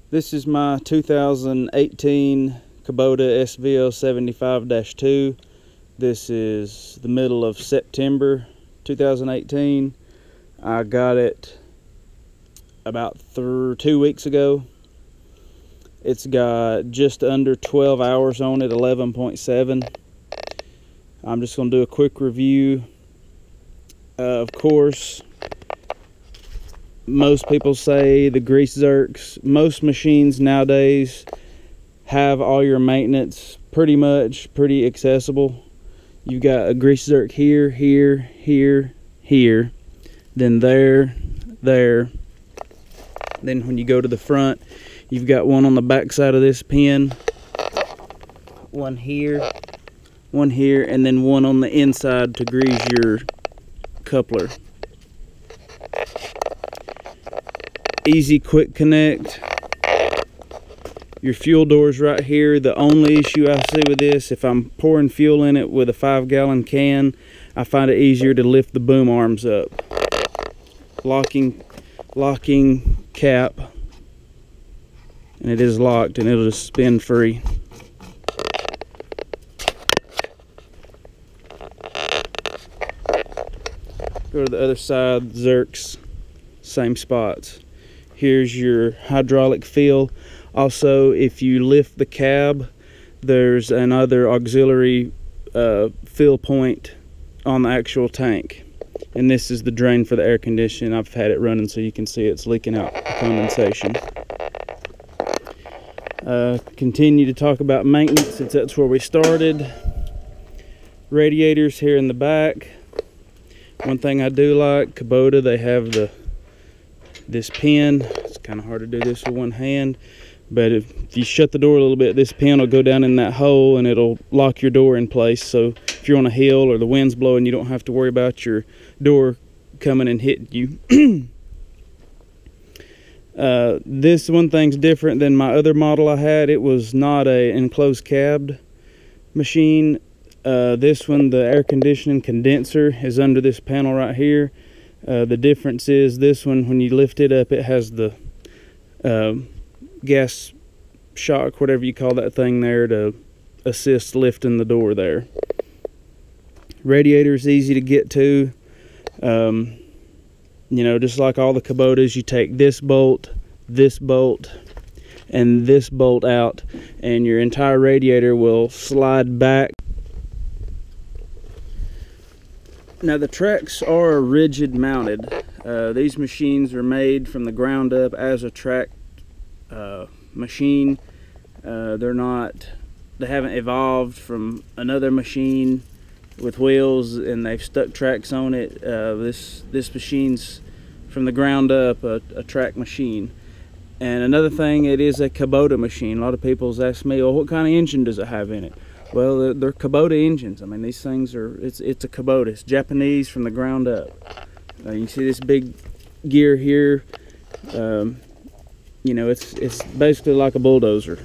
This is my 2018 Kubota SVL75-2. This is the middle of September 2018. I got it about 2 weeks ago. It's got just under 12 hours on it, 11.7. I'm just going to do a quick review. Of course, most people say the grease zerks. Most machines nowadays have all your maintenance pretty accessible. You got a grease zerk here, here, here, here, then there. Then when you go to the front, you've got one on the back side of this pin, one here, and then one on the inside to grease your coupler. Easy quick connect. Your fuel door's right here. The only issue I see with this, if I'm pouring fuel in it with a 5-gallon can, I find it easier to lift the boom arms up. Locking cap, and it is locked, and it'll just spin free. Go to the other side, zerks, same spots. Here's your hydraulic fill. Also, if you lift the cab, there's another auxiliary fill point on the actual tank. And this is the drain for the air conditioning. I've had it running so you can see it's leaking out condensation. Continue to talk about maintenance since that's where we started. Radiators here in the back. One thing I do like, Kubota, they have this pin. It's kind of hard to do this with one hand, but if you shut the door a little bit, this pin will go down in that hole and it'll lock your door in place. So if you're on a hill or the wind's blowing, you don't have to worry about your door coming and hitting you. This one thing's different than my other model I had. It was not a enclosed cab machine. This one, the air conditioning condenser is under this panel right here. The difference is this one, when you lift it up, it has the gas shock, whatever you call that thing there, to assist lifting the door there. Radiator is easy to get to. You know, just like all the Kubotas, you take this bolt, and this bolt out, and your entire radiator will slide back. Now the tracks are rigid mounted. These machines are made from the ground up as a track machine. They haven't evolved from another machine with wheels and they've stuck tracks on it. This machine's from the ground up a track machine. And another thing, it is a Kubota machine. A lot of people's ask me, well, what kind of engine does it have in it? Well, they're Kubota engines. I mean, these things are, it's a Kubota. It's Japanese from the ground up. You see this big gear here. You know, it's basically like a bulldozer.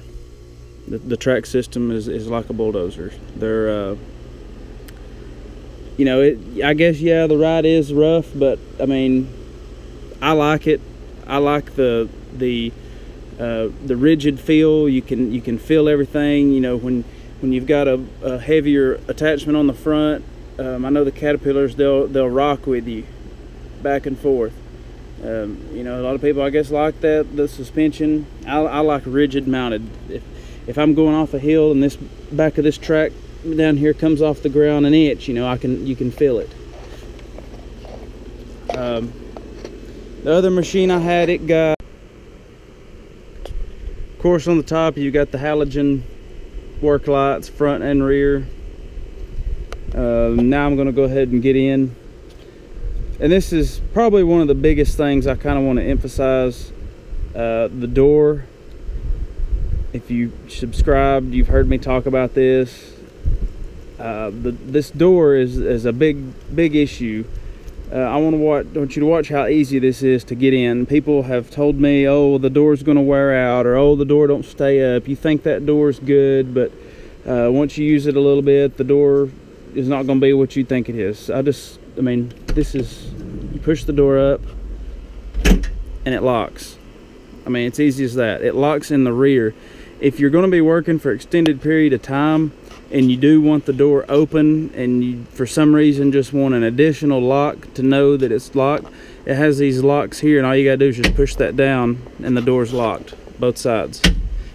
The track system is like a bulldozer. They're, you know, I guess, yeah, the ride is rough, but I mean, I like it. I like the rigid feel. You can feel everything. You know, when you've got a heavier attachment on the front, I know the Caterpillars, they'll rock with you back and forth. You know, a lot of people, I guess, like that, the suspension. I like rigid mounted. If I'm going off a hill and this back of this track down here comes off the ground an inch, you know, you can feel it. The other machine I had, it got, of course, on the top you got the halogen work lights, front and rear. Now I'm going to go ahead and get in, and this is probably one of the biggest things I kind of want to emphasize. The door, if you subscribed, you've heard me talk about this. This door is a big issue. I want you to watch how easy this is to get in. People have told me, oh, the door's going to wear out, or oh, the door don't stay up. You think that door's good, but once you use it a little bit, the door is not going to be what you think it is. I mean, this is, you push the door up and it locks. I mean, it's easy as that. It locks in the rear. If you're going to be working for extended period of time and you do want the door open and you for some reason just want an additional lock to know that it's locked, it has these locks here, and all you gotta do is just push that down and the door's locked, both sides.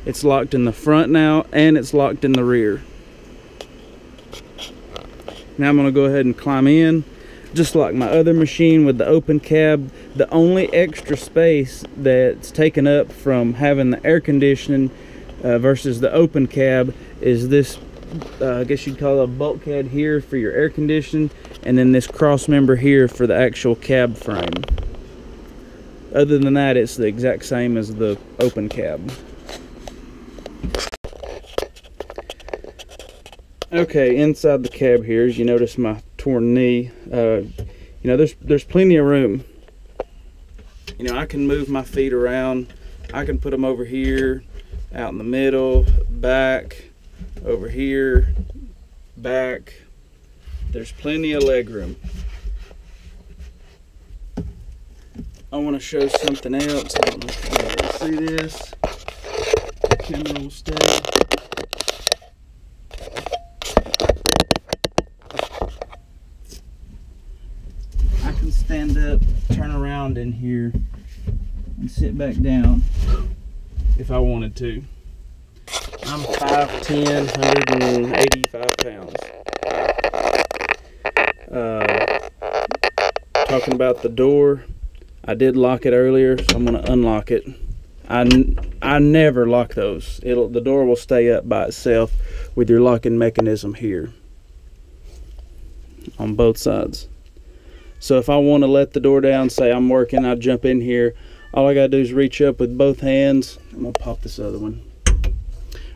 It's locked in the front now, and it's locked in the rear. Now I'm gonna go ahead and climb in. Just like my other machine with the open cab, the only extra space that's taken up from having the air conditioning versus the open cab is this, I guess you'd call it a bulkhead here for your air conditioning, and then this cross member here for the actual cab frame. Other than that, it's the exact same as the open cab. Okay, inside the cab here, as you notice my torn knee, you know, there's plenty of room. You know, I can move my feet around. I can put them over here, out in the middle, back, over here, back. There's plenty of leg room. I want to show something else. I don't know if you can see this. The camera will stay. I can stand up, turn around in here, and sit back down if I wanted to. I'm 5'10", 185 pounds. Talking about the door, I did lock it earlier, so I'm going to unlock it. I never lock those. The door will stay up by itself with your locking mechanism here on both sides. So if I want to let the door down, say I'm working, I jump in here, all I got to do is reach up with both hands. I'm going to pop this other one.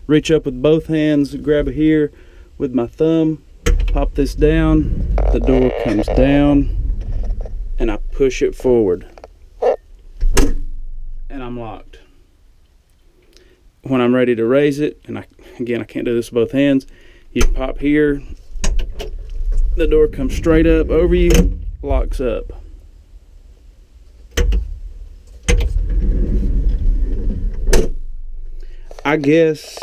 Reach up with both hands, grab it here with my thumb, pop this down, the door comes down, and I push it forward, and I'm locked. When I'm ready to raise it, and again I can't do this with both hands, you pop here, the door comes straight up over you, locks up. I guess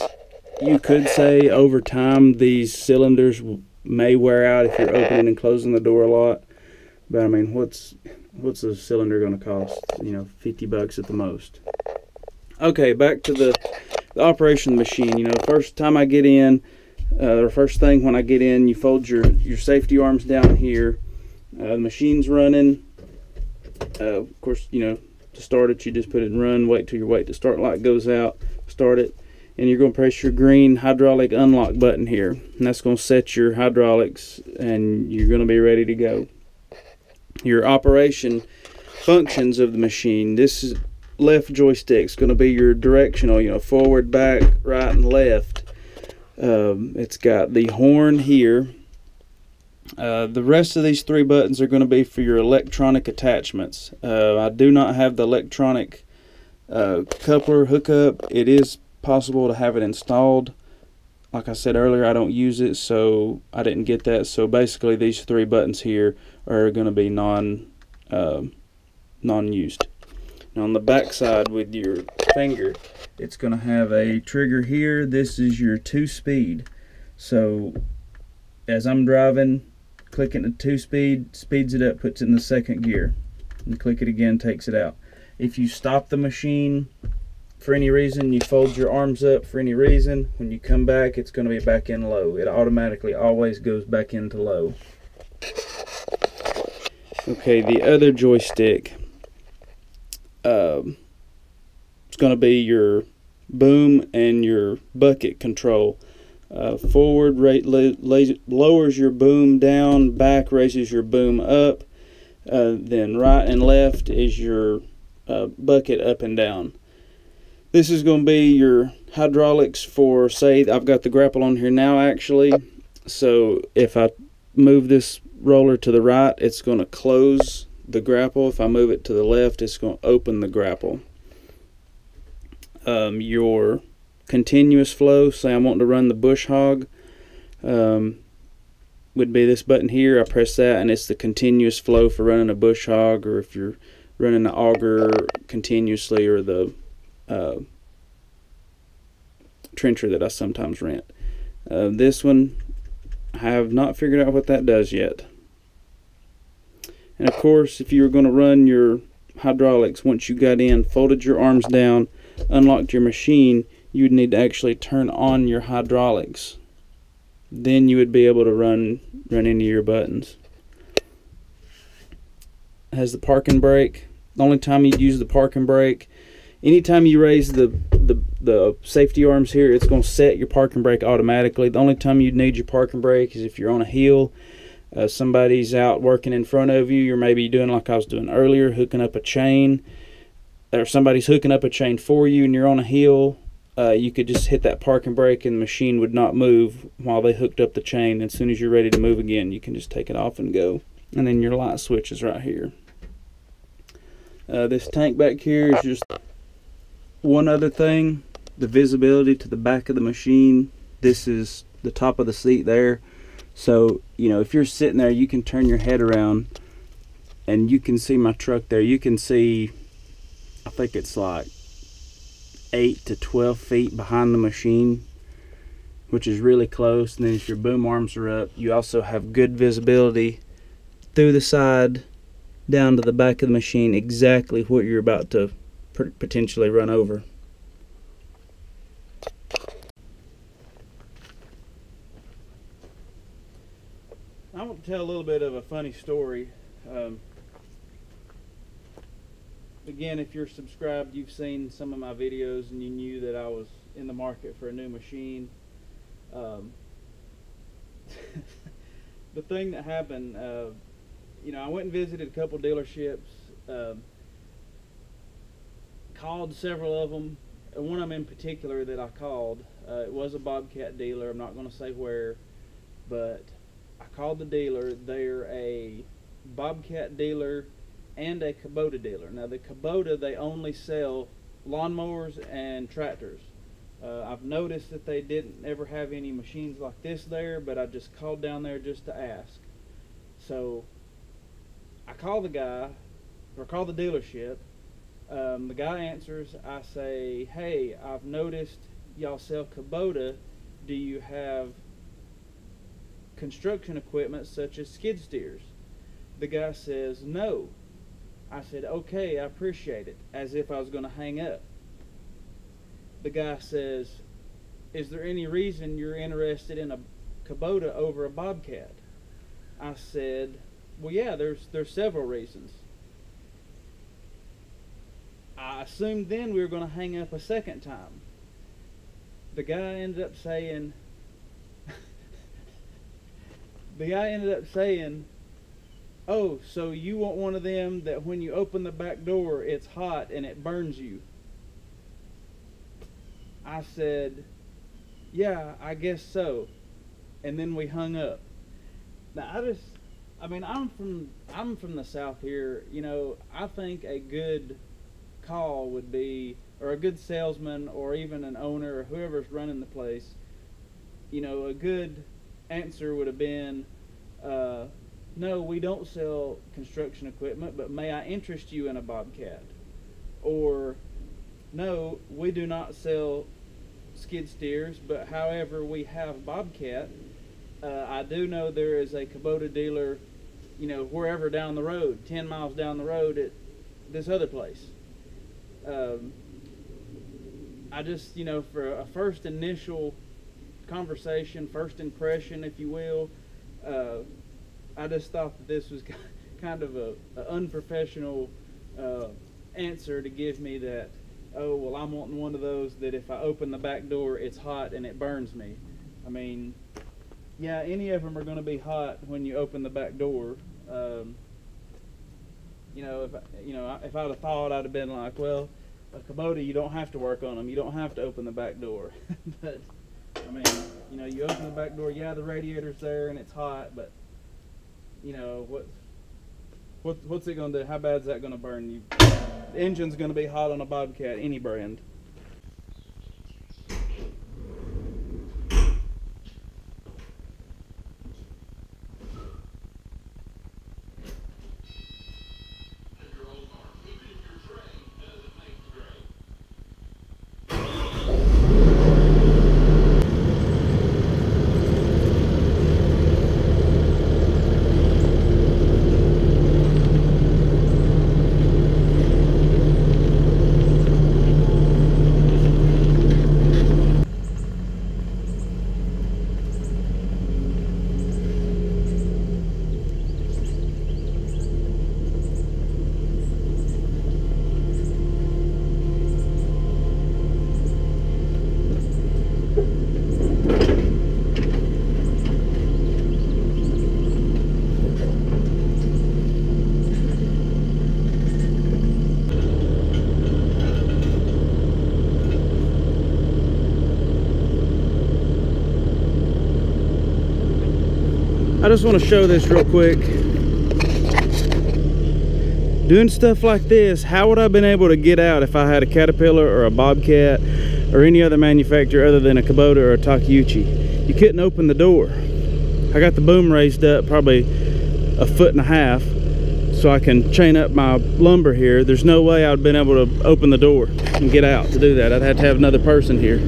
you could say over time these cylinders may wear out if you're opening and closing the door a lot. But I mean, what's a cylinder going to cost? You know, 50 bucks at the most. Okay, back to the operation of the machine. You know, first time I get in, or first thing when I get in, you fold your safety arms down here. The machine's running. Of course, you know, to start it, you just put it in run, wait till your wait to start light goes out, start it, and you're going to press your green hydraulic unlock button here, and that's going to set your hydraulics, and you're going to be ready to go. Your operation functions of the machine. This is left joystick. It's going to be your directional, you know, forward, back, right, and left. It's got the horn here. The rest of these three buttons are going to be for your electronic attachments. I do not have the electronic coupler hookup. It is possible to have it installed. Like I said earlier, I don't use it, so I didn't get that. So basically these three buttons here are going to be non-used. Now on the back side with your finger, it's going to have a trigger here. This is your 2-speed. So as I'm driving, clicking the 2-speed, speeds it up, puts it in the second gear. And click it again, takes it out. If you stop the machine for any reason, you fold your arms up for any reason, when you come back, it's going to be back in low. It automatically always goes back into low. Okay, the other joystick, it's going to be your boom and your bucket control. Forward lowers your boom down, back raises your boom up, then right and left is your bucket up and down. This is going to be your hydraulics for, say, I've got the grapple on here now actually, so if I move this roller to the right, it's going to close the grapple. If I move it to the left, it's going to open the grapple. Your continuous flow, say I'm wanting to run the bush hog, would be this button here. I press that and it's the continuous flow for running a bush hog, or if you're running the auger continuously, or the trencher that I sometimes rent. This one, I have not figured out what that does yet. And of course, if you were going to run your hydraulics, once you got in, folded your arms down, unlocked your machine, you would need to actually turn on your hydraulics. Then you would be able to run into your buttons. It has the parking brake. The only time you'd use the parking brake, anytime you raise the safety arms here, it's going to set your parking brake automatically. The only time you'd need your parking brake is if you're on a hill, somebody's out working in front of you, or maybe doing like I was doing earlier, hooking up a chain, or somebody's hooking up a chain for you and you're on a hill. You could just hit that parking brake and the machine would not move while they hooked up the chain. As soon as you're ready to move again, you can just take it off and go. And then your light switch is right here. This tank back here is just one other thing. The visibility to the back of the machine. This is the top of the seat there. So, you know, if you're sitting there, you can turn your head around and you can see my truck there. You can see, I think it's like 8 to 12 feet behind the machine, which is really close. And then if your boom arms are up, you also have good visibility through the side down to the back of the machine, exactly what you're about to potentially run over. I want to tell a little bit of a funny story. Again, if you're subscribed, you've seen some of my videos and you knew that I was in the market for a new machine. The thing that happened, you know, I went and visited a couple dealerships, called several of them. One of them in particular that I called, it was a Bobcat dealer. I'm not going to say where, but I called the dealer. They're a Bobcat dealer and a Kubota dealer. Now the Kubota, they only sell lawnmowers and tractors. I've noticed that they didn't ever have any machines like this there, but I just called down there just to ask. So I call the guy, or call the dealership. The guy answers. I say, hey, I've noticed y'all sell Kubota. Do you have construction equipment such as skid steers? The guy says, no. I said, okay, I appreciate it, as if I was going to hang up. The guy says, is there any reason you're interested in a Kubota over a Bobcat? I said, well, yeah, there's several reasons. I assumed then we were going to hang up a second time. The guy ended up saying, oh, so you want one of them that when you open the back door, it's hot and it burns you? I said, yeah, I guess so. And then we hung up. Now I'm from the South here. You know, I think a good call would be, or a good salesman, or even an owner, or whoever's running the place, you know, a good answer would have been, no, we don't sell construction equipment, but may I interest you in a Bobcat? Or, no, we do not sell skid steers, but however, we have Bobcat. I do know there is a Kubota dealer, you know, wherever down the road, 10 miles down the road at this other place. I just, you know, for a first initial conversation, first impression, if you will, I just thought that this was kind of an unprofessional answer to give me that, oh, well, I'm wanting one of those that if I open the back door, it's hot and it burns me. I mean, yeah, any of them are going to be hot when you open the back door. You know, if I'd have thought, I'd have been like, well, a Kubota, you don't have to work on them. You don't have to open the back door. But, I mean, you know, you open the back door, yeah, the radiator's there and it's hot, but, you know, what's it going to do? How bad is that going to burn you? The engine's going to be hot on a Bobcat, any brand. I just want to show this real quick. Doing stuff like this, how would I have been able to get out if I had a Caterpillar or a Bobcat or any other manufacturer other than a Kubota or a Takeuchi? You couldn't open the door. I got the boom raised up probably 1.5 feet so I can chain up my lumber here. There's no way I would have been able to open the door and get out to do that. I'd have to have another person here.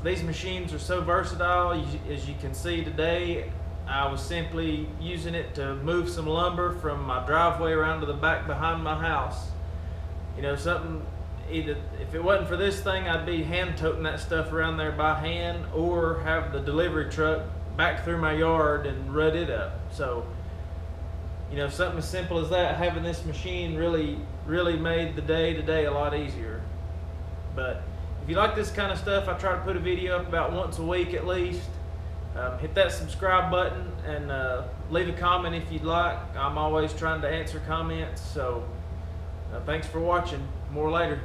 These machines are so versatile. As you can see today, I was simply using it to move some lumber from my driveway around to the back behind my house. You know, something, either if it wasn't for this thing, I'd be hand toting that stuff around there by hand, or have the delivery truck back through my yard and rut it up. So, you know, something as simple as that, having this machine really made the day today a lot easier. But if you like this kind of stuff, I try to put a video up about once a week at least. Hit that subscribe button and leave a comment if you'd like. I'm always trying to answer comments. So thanks for watching. More later.